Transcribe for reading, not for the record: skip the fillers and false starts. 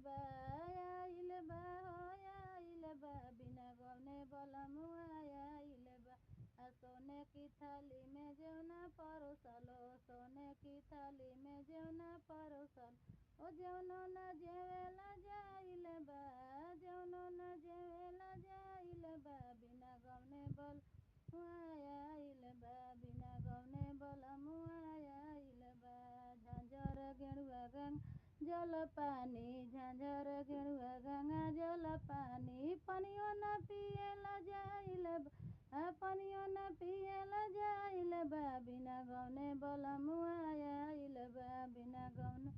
बा आइल बा हो आइल बा बिना गौने बलमुआ आइल बा। सोने की थाली में जेवना परोसलो सोने की थाली में जेवना परोसल ओ जेवनो न जेवेला जाइल बा जेवनो न जेवेला जाइल बा बिना गौने बल आइल बा बिना गौने बलमुआ आइल बा। झांझर गेरुआ गंगा जल पानी झांझर गेरुआ गंगा जल पानी पनियो न पियला जाइल बा पनियो न पियला जाइल बा बिना गौने बलमुआ आइल बा बिना गौने